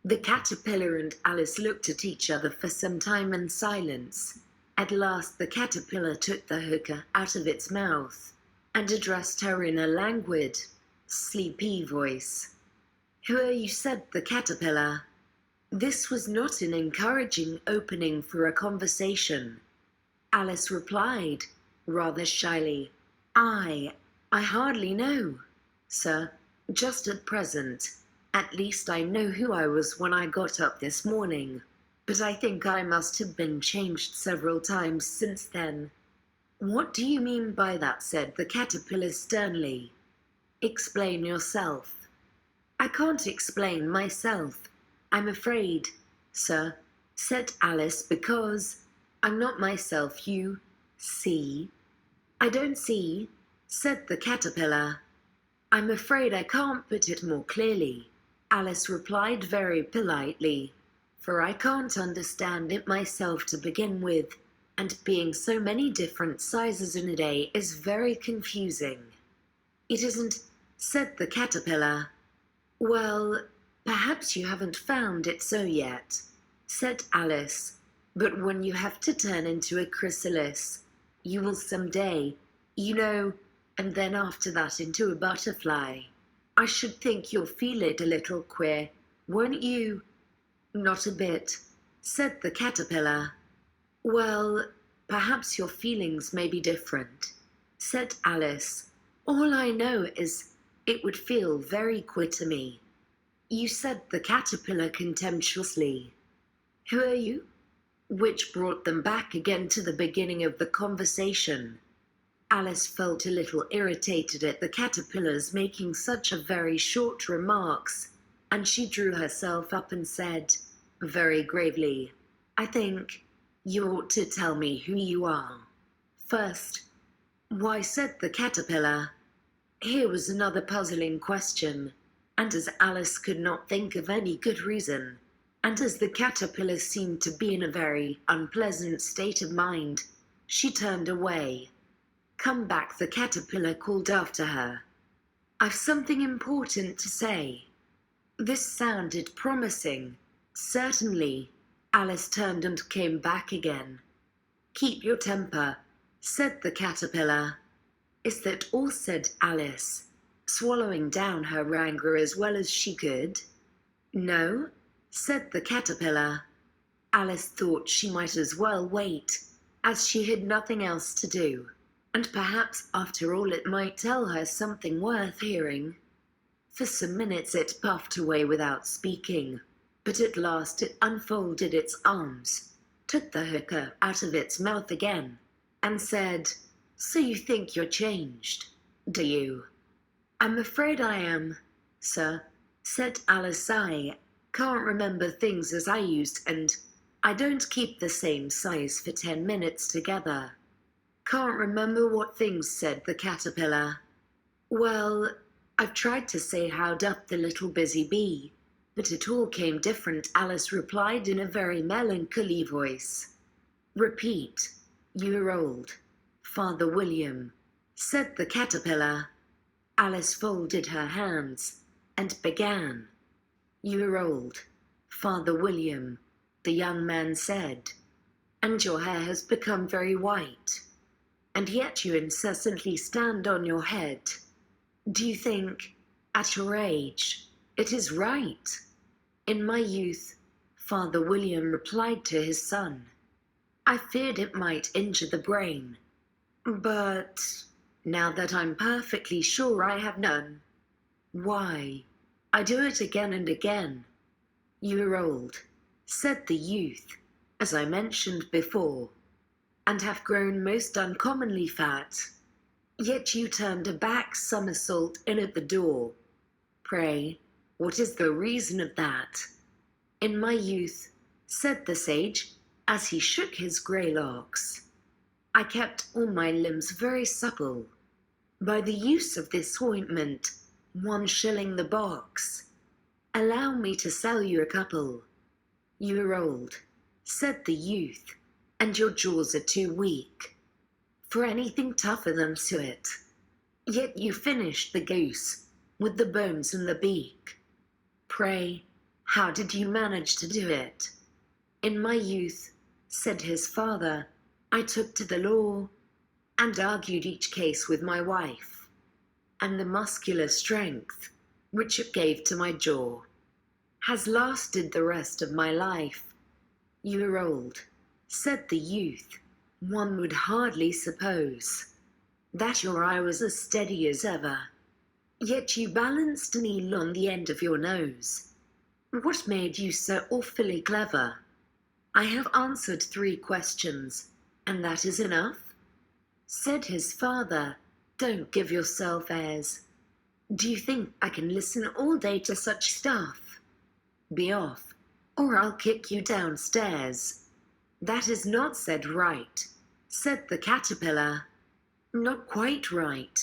The caterpillar and Alice looked at each other for some time in silence. At last the caterpillar took the hookah out of its mouth and addressed her in a languid, sleepy voice. "Who are you?" said the caterpillar. This was not an encouraging opening for a conversation. Alice replied, rather shyly, I hardly know, sir, just at present. At least I know who I was when I got up this morning, but I think I must have been changed several times since then." "What do you mean by that?" said the caterpillar sternly. "Explain yourself." "I can't explain myself, I'm afraid, sir," said Alice, "because I'm not myself, you see." "I don't see," said the caterpillar. "I'm afraid I can't put it more clearly," Alice replied very politely, "for I can't understand it myself to begin with, and being so many different sizes in a day is very confusing." "It isn't," said the caterpillar. "Well, perhaps you haven't found it so yet," said Alice, "but when you have to turn into a chrysalis, you will someday, you know, and then after that into a butterfly. I should think you'll feel it a little queer, won't you?" "Not a bit," said the caterpillar. "Well, perhaps your feelings may be different," said Alice. "All I know is it would feel very queer to me." "You," said the caterpillar contemptuously. "Who are you?" Which brought them back again to the beginning of the conversation. Alice felt a little irritated at the caterpillars making such a very short remarks, and she drew herself up and said, very gravely, "I think you ought to tell me who you are." "First." "Why?" said the caterpillar. Here was another puzzling question, and as Alice could not think of any good reason, and as the caterpillar seemed to be in a very unpleasant state of mind, she turned away. "Come back," the caterpillar called after her. "I've something important to say." This sounded promising. Certainly. Alice turned and came back again. "Keep your temper," said the caterpillar. "Is that all?" said Alice, swallowing down her anger as well as she could. "No," said the caterpillar. Alice thought she might as well wait, as she had nothing else to do, and perhaps after all it might tell her something worth hearing. For some minutes it puffed away without speaking, but at last it unfolded its arms, took the hookah out of its mouth again, and said, "So you think you're changed, do you?" "I'm afraid I am, sir," said Alice. "I can't remember things as I used, and I don't keep the same size for 10 minutes together." "Can't remember what things?" said the caterpillar. "Well, I've tried to say how doth the little busy bee, but it all came different," Alice replied in a very melancholy voice. "Repeat, you're old, Father William," said the caterpillar. Alice folded her hands and began. "You're old, Father William," the young man said, "and your hair has become very white, and yet you incessantly stand on your head. Do you think, at your age, it is right?" "In my youth," Father William replied to his son, "I feared it might injure the brain. But now that I'm perfectly sure I have none, why, I do it again and again." "You're old," said the youth, "as I mentioned before, and have grown most uncommonly fat. Yet you turned a back somersault in at the door. Pray, what is the reason of that?" "In my youth," said the sage, as he shook his grey locks, "I kept all my limbs very supple. By the use of this ointment, 1 shilling the box. Allow me to sell you a couple." "You're old," said the youth, "and your jaws are too weak for anything tougher than suet. Yet you finished the goose with the bones and the beak. Pray, How did you manage to do it? In my youth, said his father, I took to the law and argued each case with my wife, and the muscular strength which it gave to my jaw has lasted the rest of my life. You're old, said the youth. One would hardly suppose that your eye was as steady as ever. Yet you balanced an eel on the end of your nose. What made you so awfully clever? I have answered 3 questions, and that is enough, said his father. Don't give yourself airs. Do you think I can listen all day to such stuff? Be off, or I'll kick you downstairs. That is not said right, said the caterpillar. Not quite right,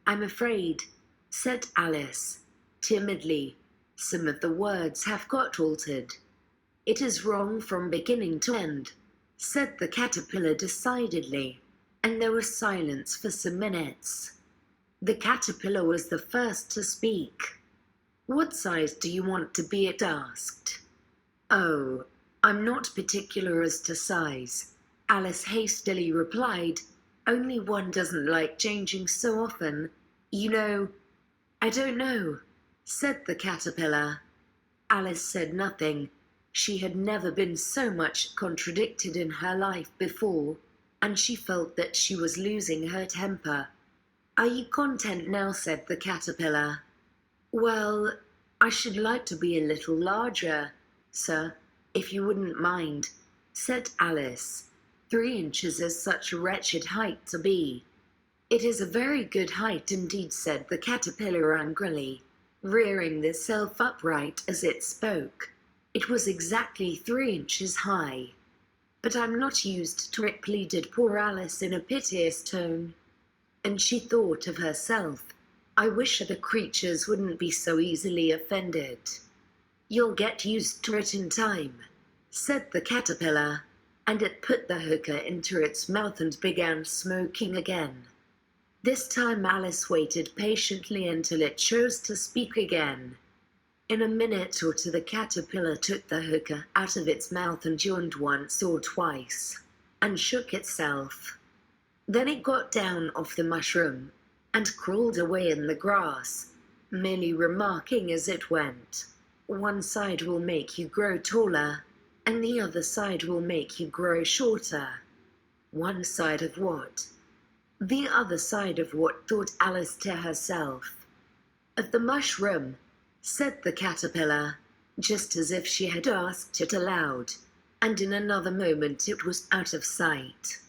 I'm afraid, said Alice, timidly. Some of the words have got altered. It is wrong from beginning to end, said the caterpillar decidedly, and there was silence for some minutes. The caterpillar was the first to speak. What size do you want to be? It asked. Oh, I'm not particular as to size, Alice hastily replied. Only one doesn't like changing so often. You know, I don't know, said the caterpillar. Alice said nothing. She had never been so much contradicted in her life before, and she felt that she was losing her temper. Are you content now? Said the caterpillar. Well, I should like to be a little larger, sir, if you wouldn't mind, said Alice. 3 inches is such a wretched height to be. It is a very good height indeed, said the caterpillar angrily, rearing itself upright as it spoke. It was exactly 3 inches high. But I'm not used to it, pleaded poor Alice in a piteous tone. And she thought of herself. I wish the creatures wouldn't be so easily offended. You'll get used to it in time, said the caterpillar, and it put the hookah into its mouth and began smoking again. This time Alice waited patiently until it chose to speak again. In a minute or two the caterpillar took the hookah out of its mouth and yawned once or twice, and shook itself. Then it got down off the mushroom and crawled away in the grass, merely remarking as it went, one side will make you grow taller, and the other side will make you grow shorter. One side of what? The other side of what? Thought Alice to herself. Of the mushroom, said the caterpillar, just as if she had asked it aloud, and in another moment it was out of sight.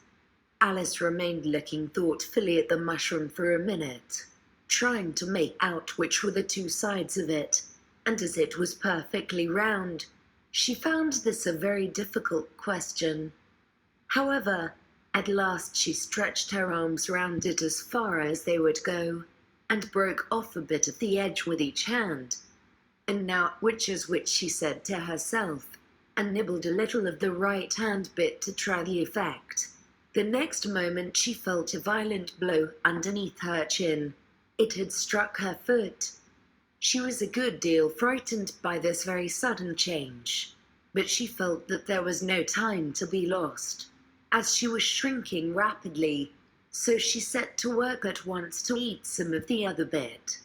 Alice remained looking thoughtfully at the mushroom for a minute, trying to make out which were the 2 sides of it, and as it was perfectly round, she found this a very difficult question. However, at last she stretched her arms round it as far as they would go, and broke off a bit of the edge with each hand. And now which is which, she said to herself, and nibbled a little of the right hand bit to try the effect. The next moment she felt a violent blow underneath her chin. It had struck her foot. She was a good deal frightened by this very sudden change, but she felt that there was no time to be lost, as she was shrinking rapidly, so she set to work at once to eat some of the other bit.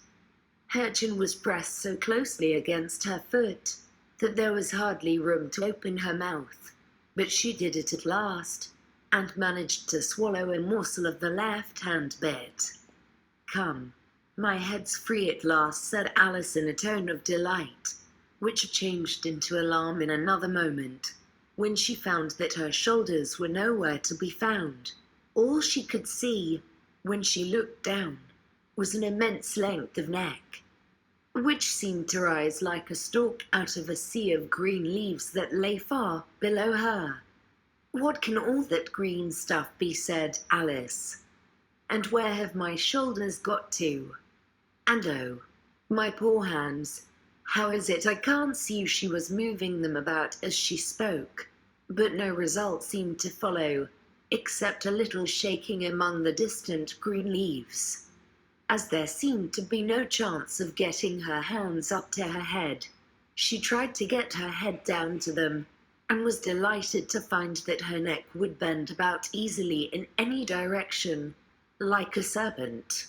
Her chin was pressed so closely against her foot that there was hardly room to open her mouth, but she did it at last, and managed to swallow a morsel of the left-hand bit. Come, my head's free at last, said Alice in a tone of delight, which changed into alarm in another moment, when she found that her shoulders were nowhere to be found. All she could see, when she looked down, was an immense length of neck, which seemed to rise like a stalk out of a sea of green leaves that lay far below her. What can all that green stuff be, said Alice, and where have my shoulders got to? And oh, my poor hands, how is it I can't see? She was moving them about as she spoke, but no result seemed to follow, except a little shaking among the distant green leaves, as there seemed to be no chance of getting her hands up to her head. She tried to get her head down to them, and was delighted to find that her neck would bend about easily in any direction, like a serpent.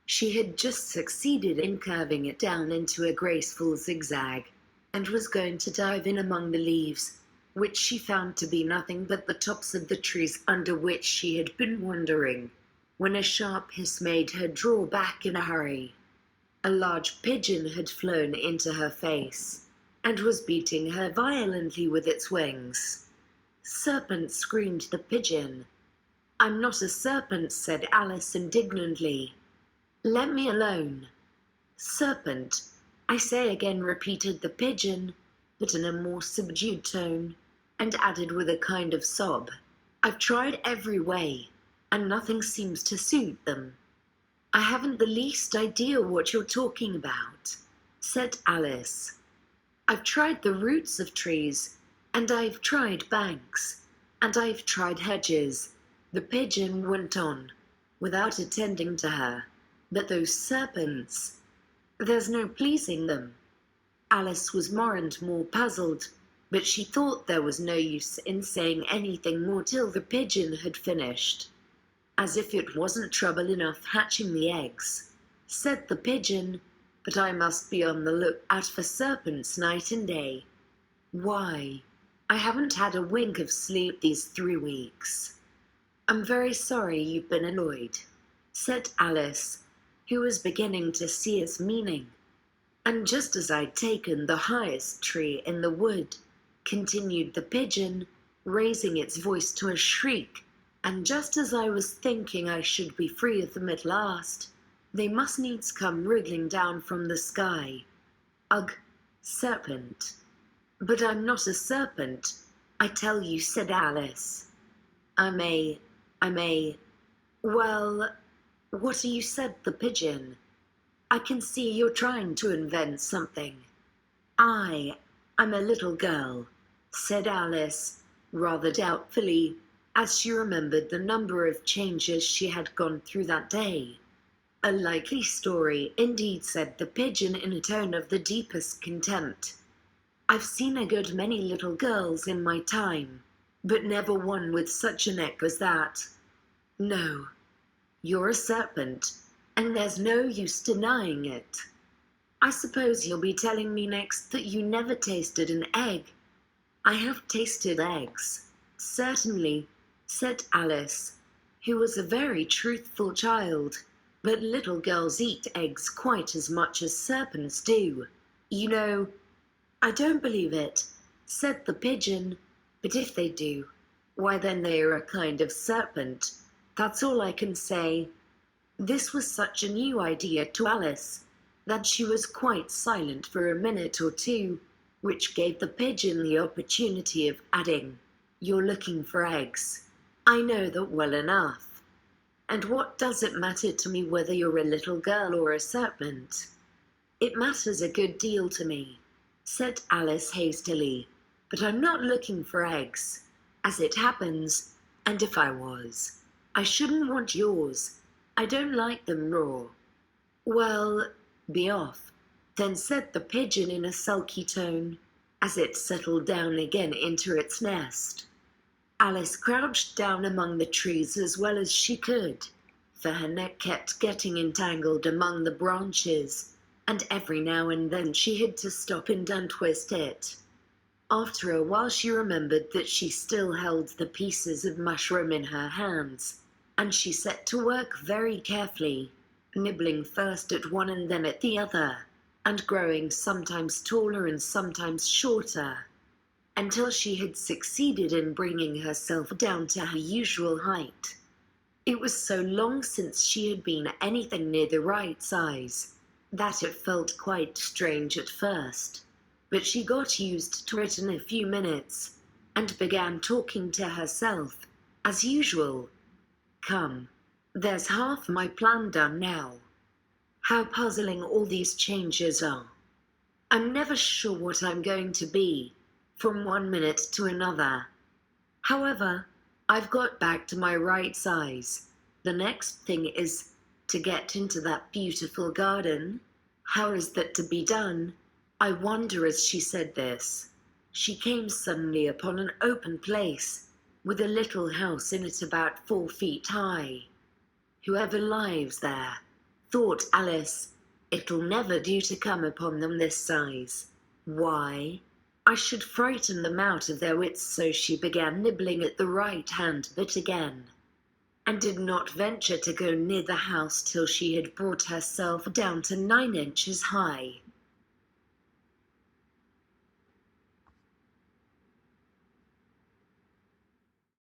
She had just succeeded in curving it down into a graceful zigzag, and was going to dive in among the leaves, which she found to be nothing but the tops of the trees under which she had been wandering, when a sharp hiss made her draw back in a hurry. A large pigeon had flown into her face, and was beating her violently with its wings. "Serpent!" screamed the pigeon. "I'm not a serpent," said Alice indignantly. "Let me alone." "Serpent, I say again," repeated the pigeon, but in a more subdued tone, and added with a kind of sob, "I've tried every way, and nothing seems to suit them." "I haven't the least idea what you're talking about," said Alice. "I've tried the roots of trees, and I've tried banks, and I've tried hedges," the pigeon went on, without attending to her. "But those serpents, there's no pleasing them." Alice was more and more puzzled, but she thought there was no use in saying anything more till the pigeon had finished. "As if it wasn't trouble enough hatching the eggs," said the pigeon, "but I must be on the lookout for serpents night and day. Why, I haven't had a wink of sleep these 3 weeks." "I'm very sorry you've been annoyed," said Alice, who was beginning to see its meaning. "And just as I'd taken the highest tree in the wood," continued the pigeon, raising its voice to a shriek, "and just as I was thinking I should be free of them at last, they must needs come wriggling down from the sky. Ugh, serpent." "But I'm not a serpent, I tell you," said Alice. I may, well, what you said, the pigeon. I can see you're trying to invent something." I'm a little girl," said Alice, rather doubtfully, as she remembered the number of changes she had gone through that day. "A likely story, indeed," said the pigeon in a tone of the deepest contempt. "I've seen a good many little girls in my time, but never one with such a neck as that. No, you're a serpent, and there's no use denying it. I suppose you'll be telling me next that you never tasted an egg." "I have tasted eggs, certainly," said Alice, who was a very truthful child, "but little girls eat eggs quite as much as serpents do. You know—" "I don't believe it," said the pigeon, "but if they do, why then they are a kind of serpent. That's all I can say." This was such a new idea to Alice that she was quite silent for a minute or two, which gave the pigeon the opportunity of adding, "You're looking for eggs. I know that well enough. And what does it matter to me whether you're a little girl or a serpent?" "It matters a good deal to me," said Alice hastily, "but I'm not looking for eggs, as it happens, and if I was, I shouldn't want yours. I don't like them raw." "Well, be off," then said the pigeon in a sulky tone, as it settled down again into its nest. Alice crouched down among the trees as well as she could, for her neck kept getting entangled among the branches, and every now and then she had to stop and untwist it. After a while she remembered that she still held the pieces of mushroom in her hands, and she set to work very carefully, nibbling first at one and then at the other, and growing sometimes taller and sometimes shorter, until she had succeeded in bringing herself down to her usual height. It was so long since she had been anything near the right size that it felt quite strange at first, but she got used to it in a few minutes, and began talking to herself, as usual. "Come, there's half my plan done now. How puzzling all these changes are. I'm never sure what I'm going to be, from one minute to another. However, I've got back to my right size. The next thing is to get into that beautiful garden. How is that to be done? I wonder as she said this, she came suddenly upon an open place, with a little house in it about 4 feet high. Whoever lives there, thought Alice, it'll never do to come upon them this size. Why? I should frighten them out of their wits, so she began nibbling at the right-hand bit again, and did not venture to go near the house till she had brought herself down to 9 inches high.